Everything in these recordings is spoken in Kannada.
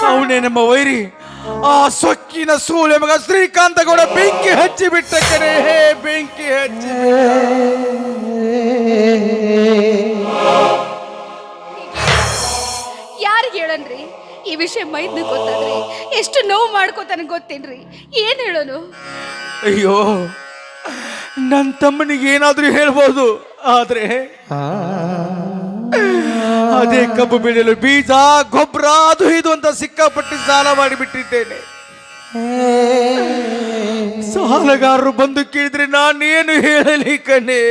ಅವನೇ ನಮ್ಮ ವೈರಿ. ಆ ಸೊಕ್ಕಿನ ಸೂಳೆ ಮಗ ಶ್ರೀಕಾಂತ ಗೌಡ ಬೆಂಕಿ ಹಚ್ಚಿ ಬಿಟ್ಟ ಕಡೆ, ಬೆಂಕಿ ಹಚ್ಚಿ. ಯಾರಿಗೆ ಹೇಳನ್ರಿ ಈ ವಿಷಯ? ಮೈದ್ನ ಗೊತ್ತಾದ್ರಿ ಎಷ್ಟು ನೋವು ಮಾಡ್ಕೋತಾನೆ ಗೊತ್ತೇನ್ರಿ? ಏನ್ ಹೇಳೋನು? ಅಯ್ಯೋ, ನನ್ನ ತಮ್ಮನಿಗೆ ಏನಾದ್ರೂ ಹೇಳ್ಬೋದು, ಆದ್ರೆ ಅದೇ ಕಬ್ಬು ಬೆಳೆಯಲು ಬೀಜ ಗೊಬ್ಬರ ಅದು ಇದು ಅಂತ ಸಿಕ್ಕಾಪಟ್ಟಿ ಸಾಲ ಮಾಡಿಬಿಟ್ಟಿದ್ದೇನೆ. ಸಾಲಗಾರರು ಬಂದು ಕೇಳಿದ್ರೆ ನಾನೇನು ಹೇಳಲಿ ಕಣೆ.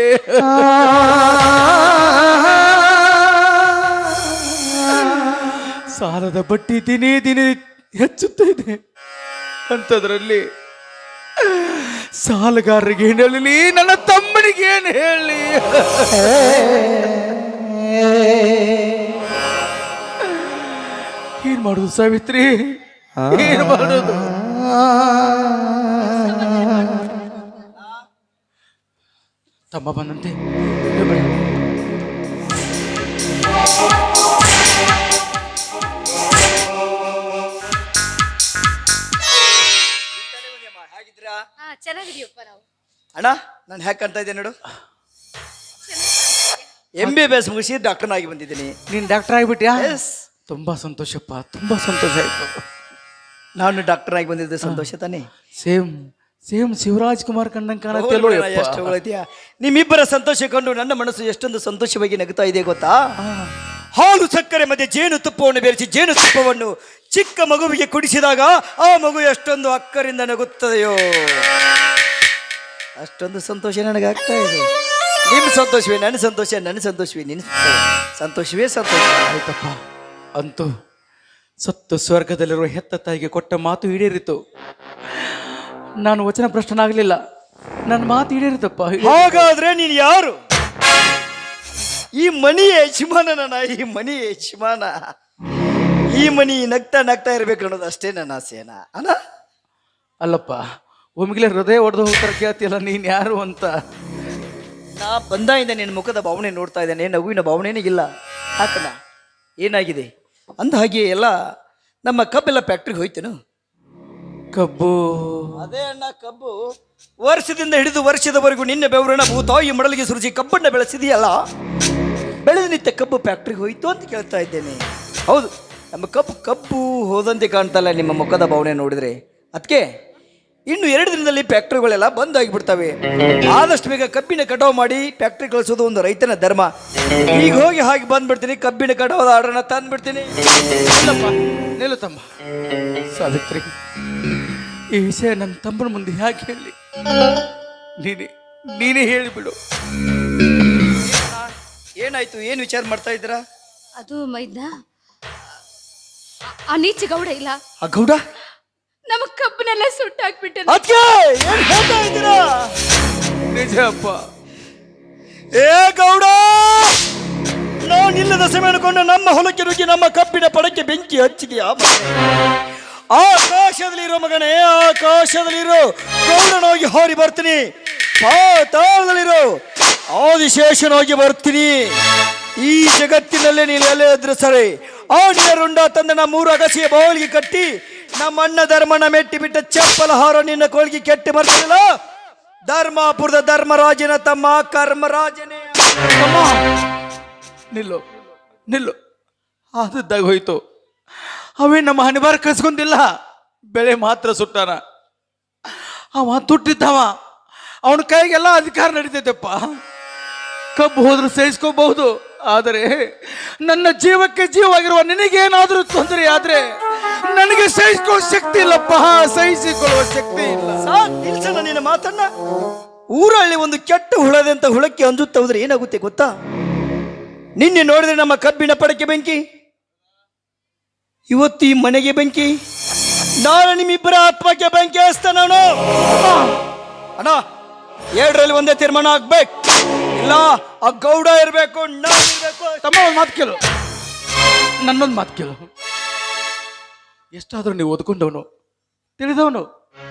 ಸಾಲದ ಬಡ್ಡಿ ದಿನೇ ದಿನೇ ಹೆಚ್ಚುತ್ತಾ ಇದೆ. ಅಂಥದ್ರಲ್ಲಿ ಸಾಲಗಾರರಿಗೆ ಏನು ಹೇಳಲಿ, ನನ್ನ ತಮ್ಮನಿಗೆ ಏನು ಹೇಳಲಿ? ಏನ್ ಮಾಡುದು ಸಾವಿತ್ರಿ, ಏನ್ ಮಾಡುದು? ತಮ್ಮ ಬಂದಂತೆ. ಚೆನ್ನಾಗಿದೆಯಪ್ಪ. ನಾವು ಅಣ್ಣ, ನಾನು ಹ್ಯಾಕ್ ಅಂತ ಇದ್ದೆ ನೋಡು. MBBS ಮುಗಿಸಿ ಡಾಕ್ಟರ್ನಾಗಿ ಬಂದಿದ್ದೀನಿ. ನೀನ್ ಡಾಕ್ಟರ್ ಆಗಿಬಿಟ್ಯಾ? ಎಸ್. ತುಂಬಾ ಸಂತೋಷಪ್ಪ, ತುಂಬಾ ಸಂತೋಷ ಆಯ್ತು. ನಾನು ಡಾಕ್ಟರ್ ಆಗಿ ಬಂದಿದ್ದೆ ಸಂತೋಷ ತಾನೆ? ಸೇಮ್ ಸೇಮ್ ಶಿವರಾಜ್ ಕುಮಾರ್ ಕಂಡಂಗೆ ಕಾಣುತ್ತೇಳೋ. ಎಷ್ಟು ಹೊಗಳಿದ್ಯಾ? ನಿಮ್ಮಿಬ್ಬರ ಸಂತೋಷ ಕಂಡು ನನ್ನ ಮನಸ್ಸು ಎಷ್ಟೊಂದು ಸಂತೋಷವಾಗಿ ನಗುತ್ತಾ ಇದೆ ಗೊತ್ತಾ? ಹಾಲು ಸಕ್ಕರೆ ಮಧ್ಯೆ ಜೇನು ತುಪ್ಪವನ್ನು ಬೆರೆಸಿ ಜೇನು ತುಪ್ಪವನ್ನು ಚಿಕ್ಕ ಮಗುವಿಗೆ ಕುಡಿಸಿದಾಗ ಆ ಮಗು ಎಷ್ಟೊಂದು ಅಕ್ಕರಿಂದ ನಗುತ್ತದೆಯೋ ಅಷ್ಟೊಂದು ಸಂತೋಷ ನನಗಾಗ್ತಾ ಇದೆ. ನಿಮ್ಮ ಸಂತೋಷವೇ ನನ್ನ ಸಂತೋಷ, ನನ್ನ ಸಂತೋಷವೇ ನಿನ್ನ ಸಂತೋಷವೇ ಸಂತೋಷ. ಆಯ್ತಪ್ಪ, ಅಂತೂ ಸತ್ತು ಸ್ವರ್ಗದಲ್ಲಿರುವ ಹೆತ್ತ ತಾಯಿಗೆ ಕೊಟ್ಟ ಮಾತು ಈಡೇರಿತು. ನಾನು ವಚನ ಭ್ರಷ್ಟನಾಗಲಿಲ್ಲ, ನನ್ನ ಮಾತು ಈಡೇರಿತಪ್ಪ. ಹಾಗಾದ್ರೆ ನೀನು ಯಾರು? ಈ ಮನಿ ಯಜಮಾನ. ಈ ಮನಿ ಯಜಮಾನ. ಈ ಮನಿ ನಗ್ತಾ ನಗ್ತಾ ಇರ್ಬೇಕು ಅನ್ನೋದು ಅಷ್ಟೇ ನನ್ನ ಆಸೆನ ಅಣ್ಣ. ಅಲ್ಲಪ್ಪ, ಒಮ್ಗಿಲೆ ಹೃದಯ ಒಡೆದು ಹೋಗ್ತಾರೆ ಕೇಳ್ತಿಯಲ್ಲ, ನೀನ್ ಯಾರು ಅಂತ. ನಾ ಬಂದಾಯಿಂದ ನಿನ್ನ ಮುಖದ ಭಾವನೆ ನೋಡ್ತಾ ಇದ್ದೇನೆ, ನಗುವಿನ ಭಾವನೆನೇ ಇಲ್ಲ. ಹಾಕಣ್ಣ, ಏನಾಗಿದೆ? ಅಂದ ಹಾಗೆ ಎಲ್ಲ ನಮ್ಮ ಕಬ್ಬೆಲ್ಲ ಫ್ಯಾಕ್ಟ್ರಿಗೆ ಹೋಯ್ತೇನು? ಕಬ್ಬು ಅದೇ ಅಣ್ಣ, ಕಬ್ಬು ವರ್ಷದಿಂದ ಹಿಡಿದು ವರ್ಷದವರೆಗೂ ನಿನ್ನೆ ಬೆವರಣ ಭೂತಾಯಿ ಮಡಲಿಗೆ ಸುರಿಸಿ ಕಬ್ಬನ್ನ ಬೆಳೆಸಿದೆಯಲ್ಲ, ಬೆಳೆದ ನಿತ್ಯ ಕಬ್ಬು ಫ್ಯಾಕ್ಟ್ರಿಗೆ ಹೋಯ್ತು ಅಂತ ಕೇಳ್ತಾ ಇದ್ದೇನೆ. ಹೌದು, ನಮ್ಮ ಕಬ್ಬು ಹೋದಂತೆ ಕಾಣ್ತಲ್ಲ ನಿಮ್ಮ ಮುಖದ ಭಾವನೆ ನೋಡಿದ್ರೆ. ಅದಕ್ಕೆ ಇನ್ನು 2 ದಿನದಲ್ಲಿ ಫ್ಯಾಕ್ಟ್ರಿಗಳೆಲ್ಲ ಬಂದ್ ಆಗಿಬಿಡ್ತವೆ. ಆದಷ್ಟು ಬೇಗ ಕಬ್ಬಿನ ಕಟಾವು ಮಾಡಿ ಫ್ಯಾಕ್ಟ್ರಿ ಕಳಿಸೋದು ಒಂದು ರೈತನ ಧರ್ಮ. ಈಗ ಹೋಗಿ ಹಾಗೆ ಬಂದ್ಬಿಡ್ತೀನಿ, ಕಬ್ಬಿನ ಕಟಾವದ ಆರ್ಡರ್ನ ತಂದ್ಬಿಡ್ತೀನಿ. ನಿಲ್ಲು ತಮ್ಮ. ಸಾವಿತ್ರಿ, ಈ ವಿಷಯ ನನ್ನ ತಮ್ಮನ ಮುಂದೆ ಯಾಕೆ ಹೇಳಿ? ನೀನೇ ಹೇಳಿಬಿಡು. ಏನಾಯ್ತು? ಏನು ವಿಚಾರ ಮಾಡ್ತಾ ಇದ್ದೀರಾ? ಅದು ಮೈದ್ನ, ಆ ನೀಚ ಗೌಡ ಇಲ್ಲ, ಆ ಗೌಡ ನಮ್ಮ ಕಬ್ಬನೆಲ್ಲ ಸುಟ್ಟಾಕ್ಬಿಟ್ಟ. ಅದ್ಕೆ ಏನ್ ಹೇಳ್ತಾ ಇದ್ದೀರಾ? ನಿಜ ಅಪ್ಪ. ಏ ಗೌಡ, ನಾವು ನಿಲ್ಲದ ಸಮಯ ಅನ್ಕೊಂಡು ನಮ್ಮ ಹೊಲಕ್ಕೆ ನುಗ್ಗಿ ನಮ್ಮ ಕಬ್ಬಿನ ಪಡಕ್ಕೆ ಬೆಂಕಿ ಹಚ್ಚಿದೆಯಾ? ಆಕಾಶದಲ್ಲಿರೋ ಮಗನೇ, ಆಕಾಶದಲ್ಲಿರೋ ಗೌಡನಾಗಿ ಹಾರಿ ಬರ್ತೀನಿ, ಪಾತಾಳದಲ್ಲಿರೋ ಆದಿಶೇಷನಾಗಿ ಬರ್ತೀನಿ. ಈ ಜಗತ್ತಿನಲ್ಲೇ ನೀನು ಎಲೆ ಇದ್ರೆ ಸರಿ, ಆಡಿಯ ರುಂಡ ತಂದ ನಮ್ಮ 3 ಅಗಸಿಯ ಬಾವಲಿಗೆ ಕಟ್ಟಿ ನಮ್ಮ ಅಣ್ಣ ಧರ್ಮನ ಮೆಟ್ಟಿ ಬಿಟ್ಟ ಚಪ್ಪಲ ಹಾರ ನಿನ್ನ ಕೋಳಿಗೆ ಕೆಟ್ಟಿ ಬರ್ತಿಲ್ಲ. ಧರ್ಮಾಪುರದ ಧರ್ಮರಾಜನ ತಮ್ಮ ಕರ್ಮರಾಜನೇ. ನಿಲ್ಲು ನಿಲ್ಲು, ಆದದ್ದಾಗ ಹೋಯ್ತು. ಅವೇ ನಮ್ಮ ಹಣಿಬಾರ ಕಳ್ಸ್ಕೊಂದಿಲ್ಲ, ಬೆಳೆ ಮಾತ್ರ ಸುಟ್ಟಾನ. ಅವ ತುಟ್ಟಿದ್ದವ, ಅವನ ಕೈಗೆಲ್ಲ ಅಧಿಕಾರ ನಡೀತೈತಪ್ಪ. ಕಬ್ಬು ಹೋದ್ರೆ ಸಹಿಸ್ಕೋಬಹುದು, ಆದರೆ ನನ್ನ ಜೀವಕ್ಕೆ ಜೀವವಾಗಿರುವ ನಿನಗೇನಾದ್ರೂ ತೊಂದರೆ ಆದ್ರೆ ನನಗೆ ಸಹಿಸ್ಕೊಳ್ಳೋ ಶಕ್ತಿ ಇಲ್ಲಪ್ಪ, ಸಹಿಸಿಕೊಳ್ಳುವ ಶಕ್ತಿ ಇಲ್ಲ. ನಿಲ್ಸಣ್ಣ ನಿನ್ನ ಮಾತನ್ನ. ಊರಲ್ಲಿ ಒಂದು ಕೆಟ್ಟ ಹುಳದೆ ಅಂತ ಹುಳಕ್ಕೆ ಅಂಜುತ್ತಾ ಹೋದ್ರೆ ಏನಾಗುತ್ತೆ ಗೊತ್ತಾ? ನಿನ್ನೆ ನೋಡಿದ್ರೆ ನಮ್ಮ ಕಬ್ಬಿನ ಪಡಕ್ಕೆ ಬೆಂಕಿ, ಇವತ್ತು ಈ ಮನೆಗೆ ಬೆಂಕಿ, ನಾಳೆ ನಿಮ್ಮಿಬ್ಬರ ಆತ್ಮಕ್ಕೆ ಬೆಂಕಿ ಹಚ್ತಾನ ಅಣ್ಣ. 2ರಲ್ಲಿ ಒಂದೇ ತೀರ್ಮಾನ ಆಗ್ಬೇಕು. ಇಲ್ಲ, ಆ ಗೌಡ ಇರ್ಬೇಕು, ನಾನು ಇರ್ಬೇಕು. ತಮ್ಮ ಒಂದು ಮಾತು ಕೇಳು, ನನ್ನೊಂದು ಮಾತು ಕೇಳು. ಎಷ್ಟಾದ್ರೂ ನೀವು ಓದ್ಕೊಂಡವನು, ತಿಳಿದವನು,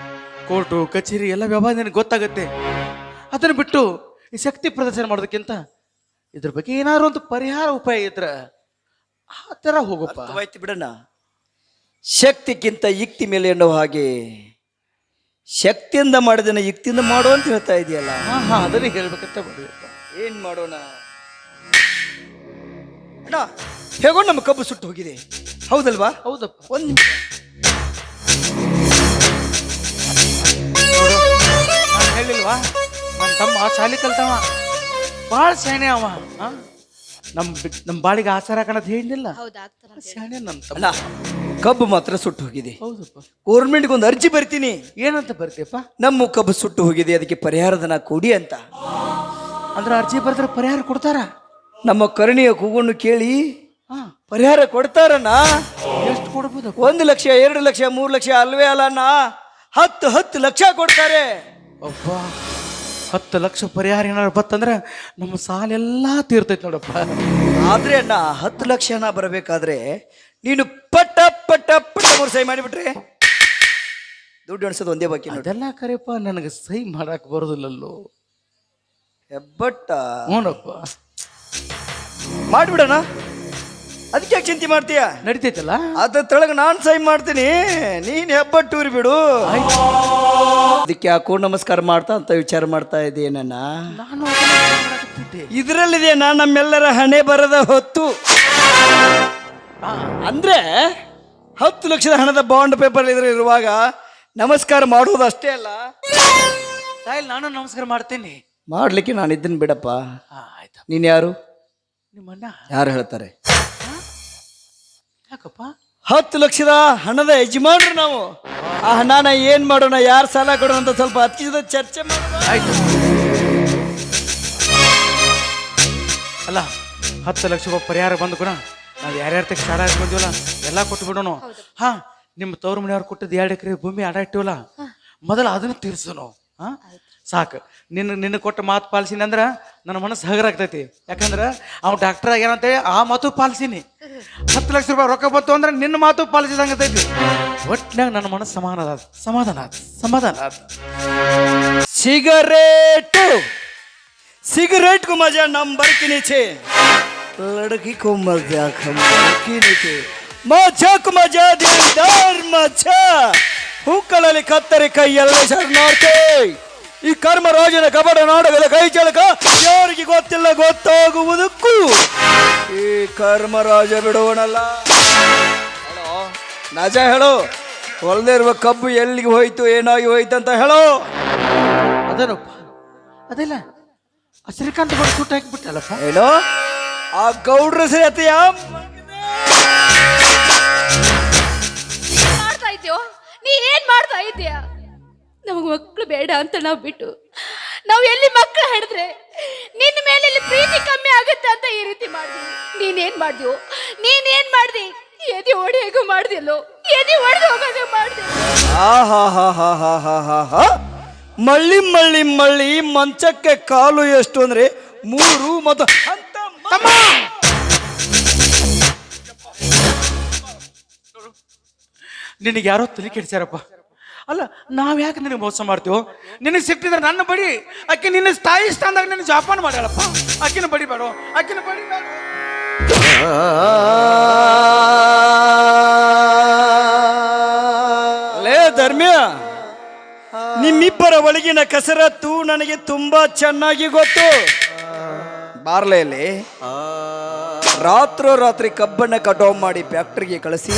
ಕೋರ್ಟು ಕಚೇರಿ ಎಲ್ಲ ವ್ಯವಹಾರ ನಿನಗೆ ಗೊತ್ತಾಗತ್ತೆ. ಅದನ್ನು ಬಿಟ್ಟು ಈ ಶಕ್ತಿ ಪ್ರದರ್ಶನ ಮಾಡೋದಕ್ಕಿಂತ ಇದ್ರ ಬಗ್ಗೆ ಏನಾದ್ರು ಒಂದು ಪರಿಹಾರ ಉಪಾಯ ಇದ್ರ ಆ ಥರ ಹೋಗಪ್ಪ. ಆಯ್ತು ಬಿಡಣ್ಣ, ಶಕ್ತಿಗಿಂತ ಯುಕ್ತಿ ಮೇಲೆ ಎನ್ನುವ ಹಾಗೆ ಶಕ್ತಿಯಿಂದ ಮಾಡಿದನ ಯುಕ್ತಿಯಿಂದ ಮಾಡು ಅಂತ ಹೇಳ್ತಾ ಇದೆಯಲ್ಲ. ಹಾ ಅದನ್ನೇ ಹೇಳ್ಬೇಕಂತ ಮಾಡಿದಪ್ಪ. ಏನ್ ಮಾಡೋಣ ಅಣ್ಣ, ಹೇಗೋ ನಮ್ಮ ಕಬ್ಬು ಸುಟ್ಟು ಹೋಗಿದೆ, ಹೌದಲ್ವಾ? ಹೌದಪ್ಪ. ಒಂದು ನಿಮಿಷ. ನೋಡು, ನಾನು ಹೇಳಿಲ್ವಾ ನನ್ನ ತಮ್ಮ ಶಾಲಿ ಕಲ್ತವ, ಭಾಳ ಶಾಣೆ ಅವ. ನಮ್ಮ ಬಾಳಿಗೆ ಆಚಾರ ಹಾಕೋದು ಹೇಳಿಲ್ಲ, ಶಾಣೆ ನನ್ನ ತಮ್ಮ. ಅಣ್ಣ, ಕಬ್ಬು ಮಾತ್ರ ಸುಟ್ಟು ಹೋಗಿದೆ. ಹೌದಪ್ಪ. ಗೌರ್ಮೆಂಟ್ಗೆ ಒಂದು ಅರ್ಜಿ ಬರ್ತೀನಿ. ಏನಂತ ಬರ್ತೀಯಪ್ಪ? ನಮ್ಮ ಕಬ್ಬು ಸುಟ್ಟು ಹೋಗಿದೆ, ಅದಕ್ಕೆ ಪರಿಹಾರಧನ ಕೊಡಿ ಅಂತ. ಅಂದ್ರೆ ಅರ್ಜಿ ಬರ್ತಾರೆ ಪರಿಹಾರ ಕೊಡ್ತಾರ? ನಮ್ಮ ಕರುಣೆಯ ಕೂಗನ್ನು ಕೇಳಿ ಹಾ, ಪರಿಹಾರ ಕೊಡ್ತಾರಣ್ಣ. ಎಷ್ಟು ಕೊಡ್ಬೋದು? 1 ಲಕ್ಷ, 2 ಲಕ್ಷ, 3 ಲಕ್ಷ ಅಲ್ವೇ ಅಲ್ಲ ಅಣ್ಣ, 10 ಲಕ್ಷ ಕೊಡ್ತಾರೆ. ಒಬ್ಬ 10 ಲಕ್ಷ ಪರಿಹಾರ ಏನಾದ್ರು ಬತ್ತಂದ್ರೆ ನಮ್ಮ ಸಾಲೆಲ್ಲ ತೀರ್ತೈತಿ ನೋಡಪ್ಪ. ಆದ್ರೆ ಅಣ್ಣ, 10 ಲಕ್ಷ ಹಣ ಬರಬೇಕಾದ್ರೆ ನೀನು ಪಟ್ಟ ಪಟ್ಟ ಪಟ್ಟ 3 ಸಹಿ ಮಾಡಿಬಿಟ್ರೆ ದುಡ್ಡು ಎಣಿಸೋದು ಒಂದೇ ಬಾಕಿ ನೋಡಿ. ಅದೆಲ್ಲ ಕರೆಯಪ್ಪ, ನನಗೆ ಸಹಿ ಮಾಡಕ್ ಬರೋದಿಲ್ಲಲ್ಲೋ. ಹೆಬ್ಬಟ್ಟ ಹ್ಞೂನಪ್ಪ, ಮಾಡಿಬಿಡೋಣ, ಅದಕ್ಕೆ ಯಾಕೆ ಚಿಂತೆ ಮಾಡ್ತೀಯ? ನಡಿತೈತಲ್ಲ? ಅದ್ರ ತೆಳಗೆ ನಾನು ಸಹಿ ಮಾಡ್ತೀನಿ, ನೀನ್ ಹೆಬ್ಬಟ್ಟು ಊರಿ ಬಿಡು. ಅದಕ್ಕೆ ಯಾಕೋ ನಮಸ್ಕಾರ ಮಾಡ್ತಾ ಅಂತ ವಿಚಾರ ಮಾಡ್ತಾ ಇದ್ದೀನಣ್ಣ. ನಾನು ಇದರಲ್ಲಿದೆಯಣ್ಣ ನಮ್ಮೆಲ್ಲರ ಹಣೆ ಬರದ ಹೊತ್ತು. ಅಂದ್ರೆ 10 ಲಕ್ಷದ ಹಣದ ಬಾಂಡ್ ಪೇಪರ್ ಇರುವಾಗ ನಮಸ್ಕಾರ ಮಾಡುವುದು ಅಷ್ಟೇ ಅಲ್ಲ, ನಾನು ನಮಸ್ಕಾರ ಮಾಡ್ತೀನಿ. ಮಾಡ್ಲಿಕ್ಕೆ ನಾನು ಇದ್ದೀನಿ ಬಿಡಪ್ಪ. ಆಯ್ತಾ, ನೀನ್ ಯಾರು? ನಿಮ್ಮಣ್ಣ. ಯಾರು ಹೇಳ್ತಾರೆ? ಯಾಕಪ್ಪ? 10 ಲಕ್ಷದ ಹಣದ ಯಜಮಾನ್ರು ನಾವು. ಆ ಹಣನ ಏನ್ ಮಾಡೋಣ, ಯಾರು ಸಾಲ ಕೊಡೋಣ ಅಂತ ಸ್ವಲ್ಪ ಹತ್ತಿದ ಚರ್ಚೆ ಮಾಡೋಣ. ಆಯ್ತು. ಅಲ್ಲ, 10 ಲಕ್ಷ ರೂಪಾಯಿ ಪರಿಹಾರ ಬಂದು ಕೂಡ ನಾವು ಯಾರ್ಯಾರ ಸಾಲ ಬಂದಿವಲ್ಲ ಎಲ್ಲ ಕೊಟ್ಟು ಬಿಡೋಣ. ಹಾ, ನಿಮ್ಮ ತವ್ರ ಮನೆಯವ್ರು ಕೊಟ್ಟಿದ್ದು 2 ಎಕರೆ ಭೂಮಿ ಅಡ ಇಟ್ಟಿವಲ್ಲ, ಮೊದಲು ಅದನ್ನು ತೀರ್ಸೋನು. ಹಾ, ಸಾಕು. ನಿನ್ನ ಕೊಟ್ಟ ಮಾತು ಪಾಲಿಸಿನಿ ಅಂದ್ರೆ ನನ್ನ ಮನಸ್ಸು ಹಗರಾಗ್ತೈತಿ. ಯಾಕಂದ್ರೆ ಅವ್ನು ಡಾಕ್ಟರ್ ಆಗ್ಯಾನಂತೇಳಿ ಆ ಮಾತು ಪಾಲಿಸೀನಿ. 10 ಲಕ್ಷ ರೂಪಾಯಿ ರೊಕ್ಕ ಬಂತು ಅಂದ್ರೆ ನಿನ್ನ ಮಾತು ಪಾಲಿಸಿದಂಗತೈತಿ. ಒಟ್ಟಿನಾಗ ನನ್ನ ಮನಸ್ಸು ಸಮಾಧಾನ ಆದ. सिगरेट को मजा नंबर के नीचे, लड़की को मजा खंबर के नीचे, मजा को मजा दिलदार मजा. ಹೂಗಳಲ್ಲಿ ಕತ್ತರಿ ಕೈಯಲ್ಲೇ ಶರಣಾರ್ಥಿ. ಈ ಕರ್ಮರಾಜನ ಕಪಟ ನಾಟಕದ ಕೈ ಚಳಕ ಯಾರಿಗೆ ಗೊತ್ತಿಲ್ಲ, ಗೊತ್ತಾಗುವುದಕ್ಕೂ ಈ ಕರ್ಮರಾಜ ಬಿಡುವನಲ್ಲ. ಹೇಳೋ ನಜ, ಹೇಳು, ಹೊಲದೇ ಇರುವ ಕಬ್ಬು ಎಲ್ಲಿಗೆ ಹೋಯ್ತು, ಏನಾಗಿ ಹೋಯ್ತು ಅಂತ ಹೇಳೋ. ಅದೇನಪ್ಪ, ಅದೆಲ್ಲ ಶ್ರೀಕಾಂತ್ ಬಡ ಸುಟ್ಟು ಹಾಕಿಬಿಟ್ಟಲ್ಲಪ್ಪ. ಏನೋ ಆ ಗೌಡ್ರ ಸೇತೆಯ ಮಾಡ್ತಾ ಇದ್ಯೋ? ನೀ ಏನ್ ಮಾಡ್ತಾ ಇದ್ದೀಯಾ? ನಮಗ್ ಮಕ್ಳು ಬೇಡ ಅಂತ ನಾವು ಬಿಟ್ಟು ನಾವು ಎಲ್ಲಿ ಮಕ್ಳು ಹಿಡಿದ್ರೆ ನಿನ್ನ ಮೇಲೆ ಇಲ್ಲಿ ಪ್ರೀತಿ ಕಮ್ಮಿ ಆಗುತ್ತೆ ಅಂತ ಈ ರೀತಿ ಮಾಡಿದ್ವಿ. ನೀನೇನ್ ಮಾಡ್ದಿ? ಎದಿ ಹೊಡೆಯೋಗು ಮಾಡ್ದಿಲ್ಲೋ, ಎದಿ ಹೊಡೆದು ಹೋಗೋದು ಮಾಡ್ದಿ. ಮಳ್ಳಿ ಮಳ್ಳಿ ಮಳ್ಳಿ ಮಂಚಕ್ಕೆ ಕಾಲು ಎಷ್ಟು ಅಂದ್ರೆ 3 ಮತ್ತು ನಿನಗೆ ಯಾರೋ ತಲೆ ಕೆಡ್ಸ್ಯಾರಪ್ಪ. ಅಲ್ಲ, ನಾವ್ ಯಾಕೆ ನಿನಗೆ ಮೋಸ ಮಾಡ್ತೀವೋ? ನಿನಗೆ ಸಿಟ್ಟಿದ್ರೆ ನನ್ನ ಬಡಿ. ಆಕೆ ನಿನ್ನ ತಾಯಿ ಸ್ಥಾನದಾಗ ನಿನ್ನ ಜೋಪಾನ ಮಾಡ್ಯಾಳಪ್ಪ. ಆಕಿನ ಬಡಿ ಬೇಡ, ಆಕಿನ ಬಡಿ ಬೇಡ. ಲೇ ಧರ್ಮ್ಯ, ನಿಮ್ಮಿಬ್ಬರ ಒಳಗಿನ ಕಸರತ್ತು ನನಗೆ ತುಂಬಾ ಚೆನ್ನಾಗಿ ಗೊತ್ತು. ಬಾರ್ಲೆಯಲ್ಲಿ ರಾತ್ರಿ ಕಬ್ಬನ್ನ ಕಟಾವ್ ಮಾಡಿ ಫ್ಯಾಕ್ಟ್ರಿಗೆ ಕಳಿಸಿ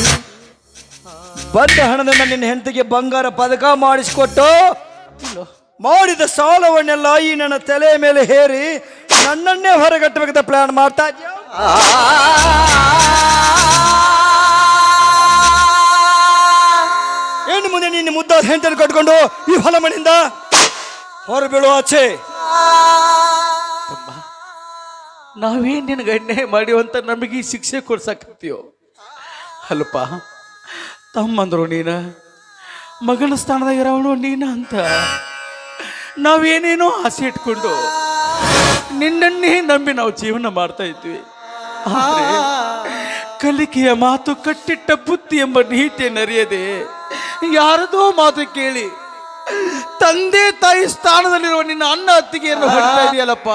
ಬಂದ ಹಣದಿಂದ ನಿನ್ನ ಹೆಂಡತಿಗೆ ಬಂಗಾರ ಪದಕ ಮಾಡಿಸಿಕೊಟ್ಟು ಮಾಡಿದ ಸಾಲವನ್ನೆಲ್ಲ ಈ ನನ್ನ ತಲೆ ಮೇಲೆ ಹೇರಿ ನನ್ನನ್ನೇ ಹೊರಗಟ್ಟಬೇಕಂತ ಪ್ಲಾನ್ ಮಾಡ್ತಾ ಇದ್ಯಾ? ಏನು ಮುಂದೆ ನಿನ್ನ ಮುದ್ದಾದ ಹೆಂಡತಿಯನ್ನು ಕಟ್ಕೊಂಡು ಈ ಹೊಲ ಮನೆಯಿಂದ ಹೊರಬೀಳುವ ಆಚೆ? ನಾವೇನ್ ನಿನಗೆ ಅನ್ಯಾಯ ಮಾಡಿವಂತ ನಮಗೆ ಈ ಶಿಕ್ಷೆ ಕೊಡ್ಸಕತ್ತೀಯೋ? ಅಲ್ಪ, ತಮ್ಮಂದ್ರು ನೀನ, ಮಗನ ಸ್ಥಾನದಾಗ ಇರೋವನು ನೀನ ಅಂತ ನಾವೇನೇನೋ ಆಸೆ ಇಟ್ಕೊಂಡು ನಿನ್ನನ್ನೇ ನಂಬಿ ನಾವು ಜೀವನ ಮಾಡ್ತಾ ಇದ್ವಿ. ಆದರೆ ಕಲಿಕೆಯ ಮಾತು, ಕಟ್ಟಿಟ್ಟ ಬುದ್ಧಿ ಎಂಬ ನೀತಿಯನ್ನು ಅರಿಯದೆ ಯಾರದೋ ಮಾತು ಕೇಳಿ ತಂದೆ ತಾಯಿ ಸ್ಥಾನದಲ್ಲಿರುವ ನಿನ್ನ ಅಣ್ಣ ಅತ್ತಿಗೆಯನ್ನು ಹೊಡ್ತಾ ಇದೆಯಲ್ಲಪ್ಪ,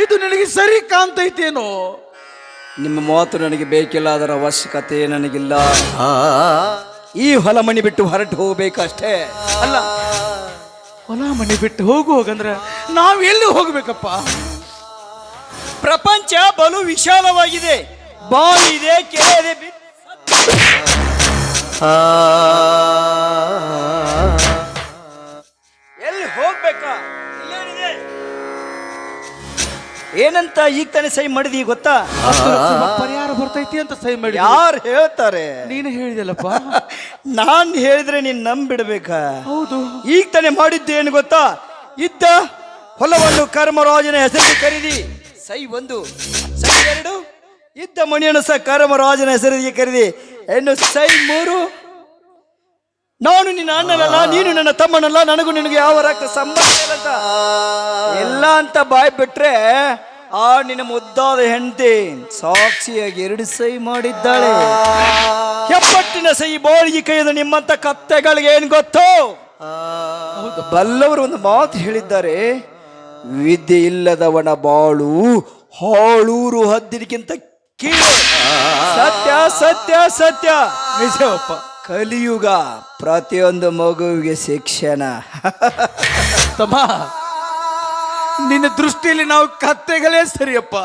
ಇದು ನಿನಗೆ ಸರಿ ಕಾಣ್ತೈತೇನೋ? ನಿಮ್ಮ ಮಾತು ನನಗೆ ಬೇಕಿಲ್ಲ, ಅದರ ಅವಶ್ಯಕತೆ ನನಗಿಲ್ಲ. ಈ ಹೊಲ ಮನಿ ಬಿಟ್ಟು ಹೊರಟು ಹೋಗ್ಬೇಕಷ್ಟೇ. ಅಲ್ಲ, ಹೊಲ ಮನೆ ಬಿಟ್ಟು ಹೋಗುವಾಗಂದ್ರ ನಾವ್ ಎಲ್ಲಿ ಹೋಗ್ಬೇಕಪ್ಪ? ಪ್ರಪಂಚ ಬಲು ವಿಶಾಲವಾಗಿದೆ. ಬಾವಿ ಇದೆ, ಕೆರೆ ಇದೆ, ಎಲ್ಲಿ ಹೋಗ್ಬೇಕಾ? ಇಲ್ಲೇನಿದೆ? ಏನಂತ ಈಗ ತಾನೇ ಸೈ ಮಾಡಿದಿ ಗೊತ್ತಾ? ಪರಿಹಾರ ಬರ್ತೈತಿ ಅಂತ ಸೈ ಮಾಡಿ. ಯಾರು ಹೇಳ್ತಾರೆ? ನೀನು ಹೇಳಿದಲ್ಲಪ್ಪ. ನಾನ್ ಹೇಳಿದ್ರೆ ನೀನ್ ನಂಬಿಡ್ಬೇಕಾ? ಹೌದು. ಈಗ ತಾನೇ ಮಾಡಿದ್ದೇನು ಗೊತ್ತಾ? ಇದ್ದ ಹೊಲವನ್ನು ಕರ್ಮರಾಜನ ಹೆಸರಿಗೆ ಕರೀದಿ ಸೈ 1, ಸೈ 2, ಇದ್ದ ಮಣಿಯನ್ನು ಸಹ ಕರ್ಮರಾಜನ ಹೆಸರಿಗೆ ಕರೀದಿ ಇನ್ನು ಸೈ 3. ನಾನು ನಿನ್ನ ಅಣ್ಣನಲ್ಲ, ನೀನು ನನ್ನ ತಮ್ಮನಲ್ಲ, ನನಗೂ ನಿನಗೆ ಯಾವ ರಕ್ತ ಸಂಬಂಧ ಇಲ್ಲ ಅಂತ ಎಲ್ಲ ಅಂತ ಬಾಯ್ ಬಿಟ್ರೆ ಆ ನಿನ್ನ ಮುದ್ದಾದ ಹೆಂಡತಿ ಸಾಕ್ಷಿಯಾಗಿ 2 ಸೈ ಮಾಡಿದ್ದಾಳೆ. ಹೆಪ್ಪಟ್ಟಿನ ಸೈ ಬೋಳಿಗೆ ಕೈಯದ ನಿಮ್ಮಂತ ಕತ್ತೆಗಳಿಗೆ ಏನ್ ಗೊತ್ತು? ಬಲ್ಲವರು ಒಂದು ಮಾತು ಹೇಳಿದ್ದಾರೆ, ವಿದ್ಯೆ ಇಲ್ಲದವನ ಬಾಳು ಹಾಳೂರು ಹದ್ದಿನಕ್ಕಿಂತ ಕೀಳು. ಸತ್ಯ ಸತ್ಯ ಸತ್ಯ, ನಿಜವಪ್ಪ. ಕಲಿಯುಗ ಪ್ರತಿಯೊಂದು ಮಗುವಿಗೆ ಶಿಕ್ಷಣ. ತಮ್ಮ, ನಿನ್ನ ದೃಷ್ಟಿಯಲ್ಲಿ ನಾವು ಕತ್ತೆಗಳೇ ಸರಿಯಪ್ಪ.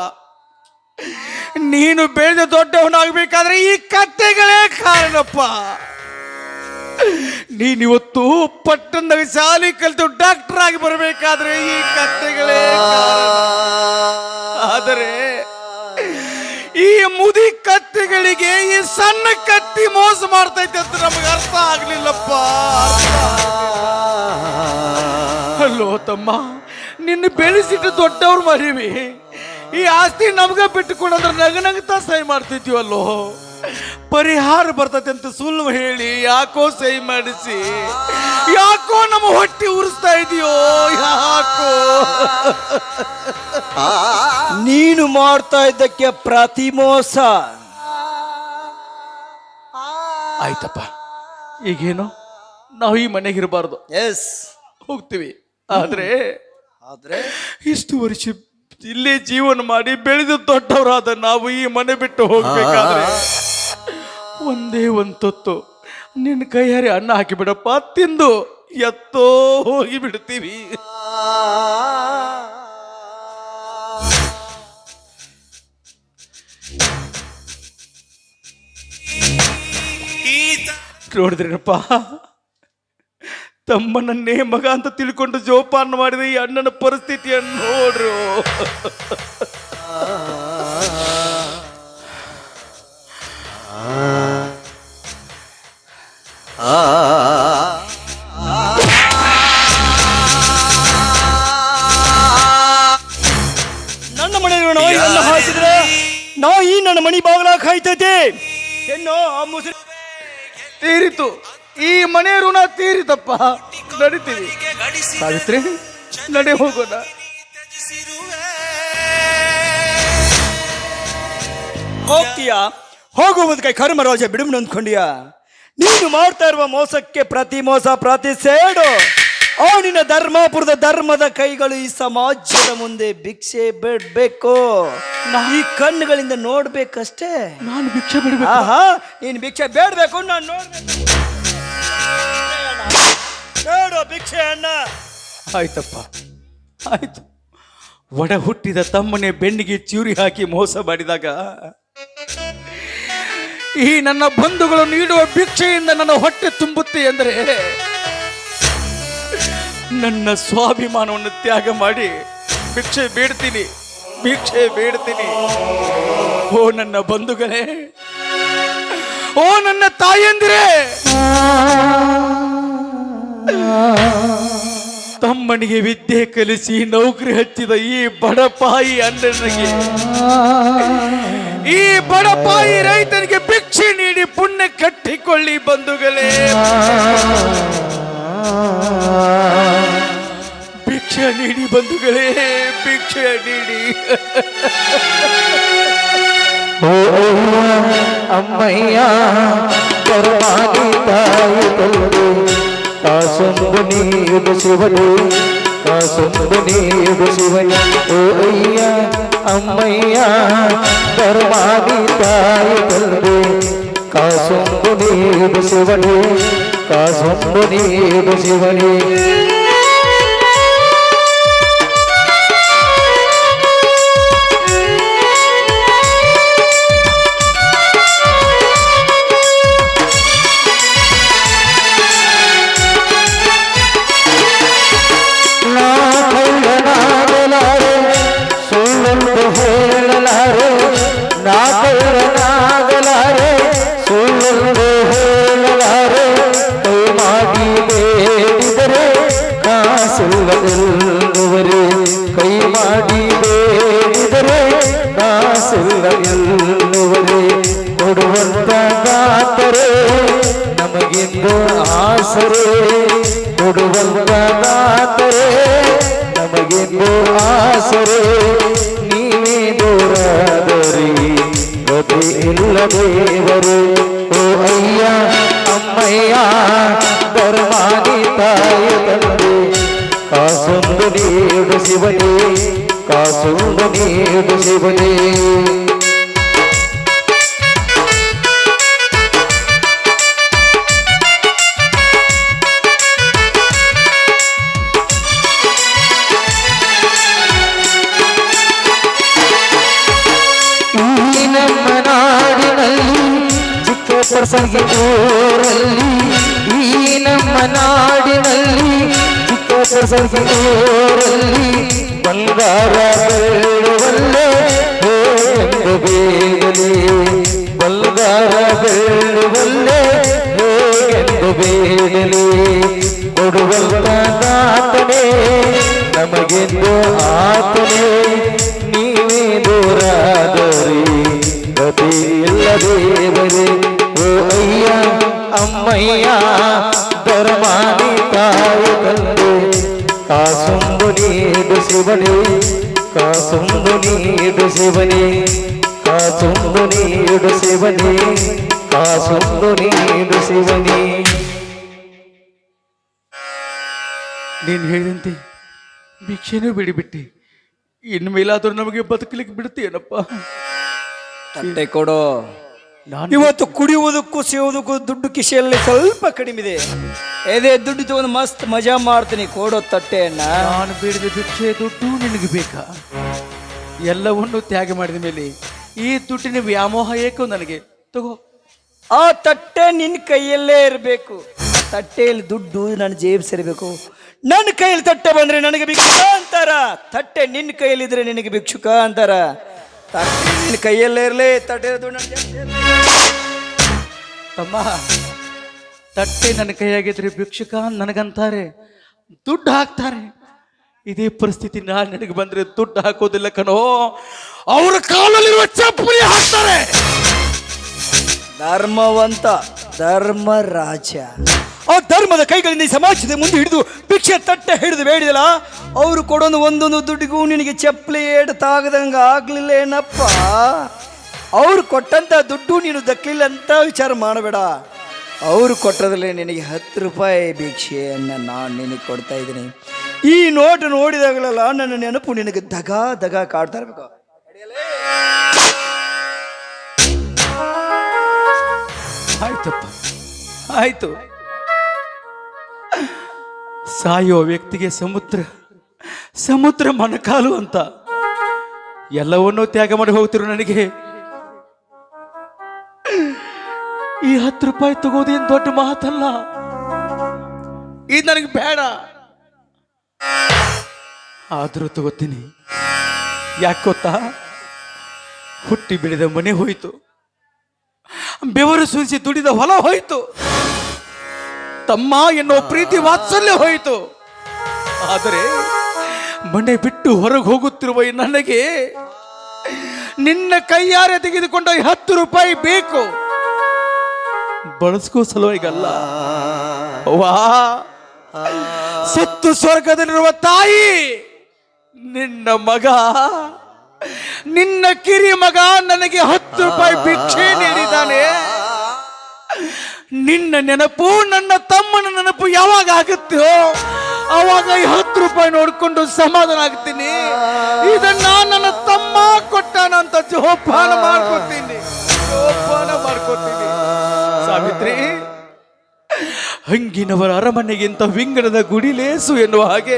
ನೀನು ಬೆಳೆದ ದೊಡ್ಡವನಾಗಬೇಕಾದ್ರೆ ಈ ಕತ್ತೆಗಳೇ ಕಾರಣಪ್ಪ. ನೀನಿವತ್ತು ಪಟ್ಟಣದಾಗ ಶಾಲೆ ಕಲಿತು ಡಾಕ್ಟರ್ ಆಗಿ ಬರಬೇಕಾದ್ರೆ ಈ ಕತ್ತೆಗಳೇ ಕಾರಣ. ಆದರೆ ಈ ಮುದಿ ಕತ್ತೆಗಳಿಗೆ ಈ ಸಣ್ಣ ಕತ್ತಿ ಮೋಸ ಮಾಡ್ತೈತೆ ಅಂತ ನಮಗೆ ಅರ್ಥ ಆಗ್ಲಿಲ್ಲಪ್ಪ. ಅಲ್ಲೋ ತಮ್ಮ, ನಿನ್ನ ಬೆಳೆಸಿಟ್ಟು ದೊಡ್ಡವ್ರು ಮರಿವಿ, ಈ ಆಸ್ತಿ ನಮ್ಗ ಬಿಟ್ಟುಕೊಡಂದ್ರೆ ನಗನಗ್ತಾ ಸಹಿ ಮಾಡ್ತಿದ್ವಲ್ಲೋ. ಪರಿಹಾರ ಬರ್ತೈತೆ ಅಂತ ಸುಳ್ಳು ಹೇಳಿ ಯಾಕೋ ಸಹಿ ಮಾಡಿಸಿ, ಯಾಕೋ ನಮ್ಮ ಹೊಟ್ಟೆ ಉರಿಸ್ತಾ ಇದೆಯೋ ಯಾಕೋ. ನೀನು ಮಾಡ್ತಾ ಇದ್ದಕ್ಕೆ ಪ್ರತಿ ಮೋಸ. ಆಯ್ತಪ್ಪ, ಈಗೇನು ನಾವು ಈ ಮನೆಗಿರಬಾರ್ದು, ಎಸ್ ಹೋಗ್ತೀವಿ. ಆದ್ರೆ ಆದ್ರೆ ಇಷ್ಟು ವರ್ಷ ಇಲ್ಲೇ ಜೀವನ ಮಾಡಿ ಬೆಳೆದು ದೊಡ್ಡವರಾದ ನಾವು ಈ ಮನೆ ಬಿಟ್ಟು ಹೋಗ್ಬೇಕಾದ್ರೆ ಒಂದೇ ಒಂದು ತೊತ್ತು ನಿನ್ನ ಕೈಯಾರೆ ಅನ್ನ ಹಾಕಿ ಬಿಡಪ್ಪ, ತಿಂದು ಎತ್ತೋ ಹೋಗಿ ಬಿಡ್ತೀವಿ. ನೋಡಿದ್ರೇನಪ್ಪ, ತಮ್ಮನನ್ನೇ ಮಗ ಅಂತ ತಿಳ್ಕೊಂಡು ಜೋಪಾನ ಮಾಡಿದ ಈ ಅಣ್ಣನ ಪರಿಸ್ಥಿತಿಯನ್ನು ನೋಡ್ರು. ನನ್ನ ಮನೆ ನಾಯಿಯನ್ನು ಹಾಕಿದ್ರೆ ನಾಯಿ ನನ್ನ ಮನಿ ಬಾಗಿಲ ಕಾಯ್ತೈತೆ. ಹೆಣ್ಣು ಆ ಮುಸುರಿ ತೀರಿತು, ಈ ಮನೆ ಋಣ ತೀರಿತಪ್ಪ. ನಡಿತೀವಿ ಸಾವಿತ್ರಿ, ನಡೆ ಹೋಗೋಣ. ಹೋಗ್ತೀಯಾ? ಹೋಗುವುದು ಕೈ ಕರ್ಮರಾಜ ಬಿಡುಮಣ ಅಂದ್ಕೊಂಡೀಯ? ನೀನು ಮಾಡ್ತಾ ಇರುವ ಮೋಸಕ್ಕೆ ಪ್ರತಿ ಮೋಸ ಪ್ರತಿ ಸೇಡು. ಅವನಿನ ಧರ್ಮಾಪುರದ ಧರ್ಮದ ಕೈಗಳು ಈ ಸಮಾಜದ ಮುಂದೆ ಭಿಕ್ಷೆ ಬೇಡ್ಬೇಕು. ಈ ಕಣ್ಣುಗಳಿಂದ ನೋಡ್ಬೇಕಷ್ಟೇ. ನಾನು ಭಿಕ್ಷೆ ಬಿಡಬೇಕು? ಆಹಾ, ನೀನು ಭಿಕ್ಷೆ ಬೇಡ್ಬೇಕು, ನಾನು ನೋಡ್ಬೇಕು. ಬೇಡ ಭಿಕ್ಷೆ ಅಣ್ಣ. ಆಯ್ತಪ್ಪ, ಆಯ್ತು. ಒಡ ಹುಟ್ಟಿದ ತಮ್ಮನೆ ಬೆನ್ನಿಗೆ ಚೂರಿ ಹಾಕಿ ಮೋಸ ಮಾಡಿದಾಗ ಈ ನನ್ನ ಬಂಧುಗಳು ನೀಡುವ ಭಿಕ್ಷೆಯಿಂದ ನನ್ನ ಹೊಟ್ಟೆ ತುಂಬುತ್ತೆ ಎಂದರೆ ನನ್ನ ಸ್ವಾಭಿಮಾನವನ್ನು ತ್ಯಾಗ ಮಾಡಿ ಭಿಕ್ಷೆ ಬೇಡ್ತೀನಿ, ಭಿಕ್ಷೆ ಬೇಡ್ತೀನಿ. ಓ ನನ್ನ ಬಂಧುಗಳೇ, ಓ ನನ್ನ ತಾಯಂದಿರೇ, ತಮ್ಮನಿಗೆ ವಿದ್ಯೆ ಕಲಿಸಿ ನೌಕರಿ ಹಚ್ಚಿದ ಈ ಬಡಪಾಯಿ ಅಣ್ಣನಿಗೆ, ಈ ಬಡಪಾಯಿ ರೈತನಿಗೆ ಭಿಕ್ಷೆ ನೀಡಿ ಪುಣ್ಯ ಕಟ್ಟಿಕೊಳ್ಳಿ ಬಂಧುಗಳೇ. ಭಿಕ್ಷೆ ನೀಡಿ ಬಂಧುಗಳೇ, ಭಿಕ್ಷೆ ನೀಡಿ. ಅಮ್ಮಯ್ಯ ಕರುಣಾಗಿ ತಾಯಿ ತಲ್ಲೆ ಕಾಸೊಂದು ನೀಡು ಶಿವನೇ, ಕಾಸೊಂದು ನೀಡು ಶಿವನೇ. ಓ ಅಯ್ಯ ಅಮ್ಮಯ್ಯ ಕರುಣಾಗಿ ತಾಯಿ ತಲ್ಲೆ ಕಾಸೊಂದು ನೀಡು ಶಿವನೇ ಕಾಸೊಂದು ನೀಡು ಶಿವನೇ ನಾ ಕಳ್ಳನಾಗಲಾರೆ ಸುಳ್ಳೊಂದು ಹೇಳಲಾರೆ ನಾ ಕಳ್ಳನಾಗಲಾರೆ ಸುಳ್ಳೊಂದು ಹೇಳಲಾರೆ ಕೈ ಮಾಡಿ ಬೇಡಿದರೆ ಕಾಸಿಲ್ಲವೆಲ್ಲುವರೆ ಕೈ ಮಾಡಿ ಬೇಡಿದರೆ ಕಾಸಿಲ್ಲ ಎನ್ನುವರೆ ಕೊಡುವಂತ ದಾತರೆ ನಮಗೆಂದು ಆಸರೆ ಕೊಡುವಂತ ದಾತರೆ ನಮಗೆಂದು ಆಸರೆ ನೀವೇ ದೂರಾದರಿ ಗತಿ ಇಲ್ಲ ದೇವರು ಓ ಅಯ್ಯ ಅಮ್ಮಯ್ಯ ಧರ್ಮಾನಿ ತಾಯಿ ತಂದೆ ಕಾಸೊಂದು ನೀಡು ಶಿವನೇ ಕಾಸೊಂದು ನೀಡು ಶಿವನೇ ಈ ನಮ್ಮ ನಾಡಿನಲ್ಲಿ ಚಿಕ್ಕ ಪ್ರಸಂಗಿ ಊರಲ್ಲಿ ಈ ನಮ್ಮ ನಾಡಿನಲ್ಲಿ ಚಿಕ್ಕ ಪ್ರಸಂಗಿ ಊರಲ್ಲಿ ಬಂಗಾರ ಬೆಳ್ಳುವಲ್ಲೇ ಹೇಗೆಂದು ಬೇಗಲಿ ಬಂಗಾರ ಬೆಳ್ಳುವಲ್ಲೇ ಹೇಗೆಂದು ಬೇಗಲಿ ಕೊಡುವಂತ ದಾತನೇ ನಮಗೆಂದು ಆತನೇ ನೀವೇ ದೂರಾದರಿ ಗತಿ ಇಲ್ಲ ದೇವರೇ ಓ ಅಯ್ಯ ಅಮ್ಮಯ್ಯ ಧರ್ಮಾನಿ ತಾಯಿ ತಂದೆ ಕಾಸೊಂದು ನೀಡು ಶಿವನೇ ಕಾಸೊಂದು ನೀಡು ಶಿವನೇ ಕಾಸೊಂದು ನೀಡು ಶಿವನೇ ಕಾಸೊಂದು ನೀಡು ಶಿವನೇ ನೀನು ಹೇಳಿದಂತೆ ಭಿಕ್ಷೆನೂ ಬಿಡಿಬಿಟ್ಟೆ ಇನ್ನು ಮೇಲಾದರೂ ನಮಗೆ ಬದುಕಲಿಕ್ಕೆ ಬಿಡ್ತೀಯನಪ್ಪ. ತಟ್ಟೆ ಕೊಡು. ನಾನು ಇವತ್ತು ಕುಡಿಯುವುದಕ್ಕೂ ಸೇವುದಕ್ಕೂ ದುಡ್ಡು ಕಿಸೆಯಲ್ಲಿ ಸ್ವಲ್ಪ ಕಡಿಮೆ ಇದೆ. ಎದೆ ದುಡ್ಡು ತಗೊಂಡು ಮಸ್ತ್ ಮಜಾ ಮಾಡ್ತೀನಿ. ಕೊಡೋ ತಟ್ಟೆಯನ್ನ. ನಾನು ಬೇಡಿದ ಭಿಕ್ಷೆ ದುಡ್ಡು ನಿನಗೆ ಬೇಕಾ? ಎಲ್ಲವನ್ನು ತ್ಯಾಗ ಮಾಡಿದ ಮೇಲೆ ಈ ದುಡ್ಡಿನ ವ್ಯಾಮೋಹ ಏಕೋ ನನಗೆ. ತಗೋ. ಆ ತಟ್ಟೆ ನಿನ್ನ ಕೈಯಲ್ಲೇ ಇರಬೇಕು. ತಟ್ಟೆಯಲ್ಲಿ ದುಡ್ಡು ನನ್ನ ಜೇಬ್ ಸೇರಬೇಕು. ನನ್ನ ಕೈಯಲ್ಲಿ ತಟ್ಟೆ ಬಂದ್ರೆ ನನಗೆ ಭಿಕ್ಷುಕ ಅಂತಾರ. ತಟ್ಟೆ ನಿನ್ನ ಕೈಯಲ್ಲಿದ್ರೆ ನಿನಗೆ ಭಿಕ್ಷುಕ ಅಂತಾರ. ತಟ್ಟೆ ನಿನ್ನ ಕೈಯಲ್ಲೇ ಇರಲಿ. ತಟ್ಟೆ ದುಡ್ಡು ನನ್ನ ಜೇಬ್ ಸೇರ್ಲಿ. ತಮ್ಮ, ತಟ್ಟೆ ನನ್ನ ಕೈಯಾಗಿದ್ರೆ ಭಿಕ್ಷುಕ ನನಗಂತಾರೆ, ದುಡ್ಡು ಹಾಕ್ತಾರೆ. ಇದೇ ಪರಿಸ್ಥಿತಿ ನಾನು ನನಗೆ ಬಂದ್ರೆ ದುಡ್ಡು ಹಾಕೋದಿಲ್ಲ ಕಣೋ, ಅವರ ಕಾಲಲ್ಲಿರುವ ಚಪ್ಪಲಿ ಹಾಕ್ತಾರೆ. ಧರ್ಮವಂತ ಧರ್ಮರಾಜ ಆ ಧರ್ಮದ ಕೈಗಳಿಂದ ಈ ಸಮಾಜದ ಮುಂದೆ ಹಿಡಿದು ಭಿಕ್ಷೆ ತಟ್ಟೆ ಹಿಡಿದು ಬೇಡಿದಲ್ಲ, ಅವರು ಕೊಡೋದು ಒಂದೊಂದು ದುಡ್ಡಿಗೂ ನಿನಗೆ ಚಪ್ಪಲಿ ಏಟು ತಾಗದಂಗ ಆಗ್ಲಿಲ್ಲ ಏನಪ್ಪ. ಅವ್ರು ಕೊಟ್ಟಂತ ದುಡ್ಡು ನೀನು ದಕ್ಕಲಿಲ್ಲ ಅಂತ ವಿಚಾರ ಮಾಡಬೇಡ. ಅವರು ಕೊಟ್ಟದ್ರಲ್ಲಿ ನಿನಗೆ 10 ರೂಪಾಯಿ ಭಿಕ್ಷೆಯನ್ನು ನಾನು ನಿನಗೆ ಕೊಡ್ತಾ ಇದ್ದೀನಿ. ಈ ನೋಟು ನೋಡಿದಾಗಲೆಲ್ಲ ನನ್ನ ನೆನಪು ನಿನಗೆ ದಗ ದಗ ಕಾಡ್ತಾ ಇರ್ಬೇಕು. ಆಯ್ತಪ್ಪ, ಆಯ್ತು. ಸಾಯುವ ವ್ಯಕ್ತಿಗೆ ಸಮುದ್ರ ಸಮುದ್ರ ಮೊಣಕಾಲು ಅಂತ ಎಲ್ಲವನ್ನೂ ತ್ಯಾಗ ಮಾಡಿ ಹೋಗ್ತಿರು. ನನಗೆ ಈ 10 ರೂಪಾಯಿ ತಗೋದೇನು ದೊಡ್ಡ ಮಾತಲ್ಲ. ಇದು ನನಗೆ ಬೇಡ, ಆದರೂ ತಗೋತೀನಿ. ಯಾಕೆ ಗೊತ್ತಾ? ಹುಟ್ಟಿ ಬೆಳೆದ ಮನೆ ಹೋಯ್ತು, ಬೆವರು ಸುರಿಸಿ ದುಡಿದ ಹೊಲ ಹೋಯ್ತು, ತಮ್ಮ ಎನ್ನುವ ಪ್ರೀತಿ ವಾತ್ಸಲ್ಯ ಹೋಯಿತು. ಆದರೆ ಮನೆ ಬಿಟ್ಟು ಹೊರಗೆ ಹೋಗುತ್ತಿರುವ ನನಗೆ ನಿನ್ನ ಕೈಯಾರೆ ತೆಗೆದುಕೊಂಡ 10 ರೂಪಾಯಿ ಬೇಕು. ಬಳಸ್ಕೋ ಸಲುವಾಗಲ್ಲ. ವಾ, ಸತ್ತು ಸ್ವರ್ಗದಲ್ಲಿರುವ ತಾಯಿ, ನಿನ್ನ ಮಗ, ನಿನ್ನ ಕಿರಿ ಮಗ ನನಗೆ 10 ರೂಪಾಯಿ ಭಿಕ್ಷೆ ನೀಡಿದ್ದಾನೆ. ನಿನ್ನ ನೆನಪು, ನನ್ನ ತಮ್ಮನ ನೆನಪು ಯಾವಾಗ ಆಗುತ್ತೋ ಅವಾಗ 10 ರೂಪಾಯಿ ನೋಡ್ಕೊಂಡು ಸಮಾಧಾನ ಆಗ್ತೀನಿ. ಇದನ್ನ ನನ್ನ ತಮ್ಮ ಕೊಟ್ಟಾನಂತ ಜೋಪಾನ ಮಾಡ್ಕೊತೀನಿ. ಸಾವಿತ್ರಿ, ಹಂಗಿನವರ ಅರಮನೆಗಿಂತ ವಿಂಗಡದ ಗುಡಿಲೇಸು ಎನ್ನುವ ಹಾಗೆ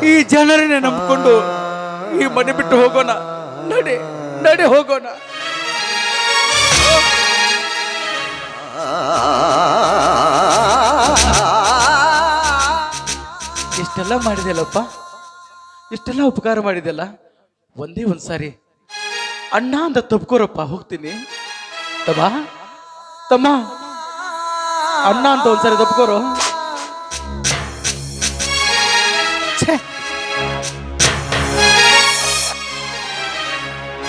ಈ ಜನರನ್ನೇ ನಂಬಿಕೊಂಡು ಈ ಮನೆ ಬಿಟ್ಟು ಹೋಗೋಣ. ನಡೆ ನಡೆ ಹೋಗೋಣ. ಇಷ್ಟೆಲ್ಲ ಮಾಡಿದೆಲ್ಲಪ್ಪ, ಇಷ್ಟೆಲ್ಲ ಉಪಕಾರ ಮಾಡಿದೆಲ್ಲ, ಒಂದೇ ಒಂದ್ಸಾರಿ ಅಣ್ಣ ಅಂತ ತಪ್ಕೋರಪ್ಪ, ಹೋಗ್ತೀನಿ. ತಮ್ಮ ತಮ್ಮ, ಅಣ್ಣ ಅಂತ ಒಂದ್ಸಾರಿ ತಪ್ಕೋರು.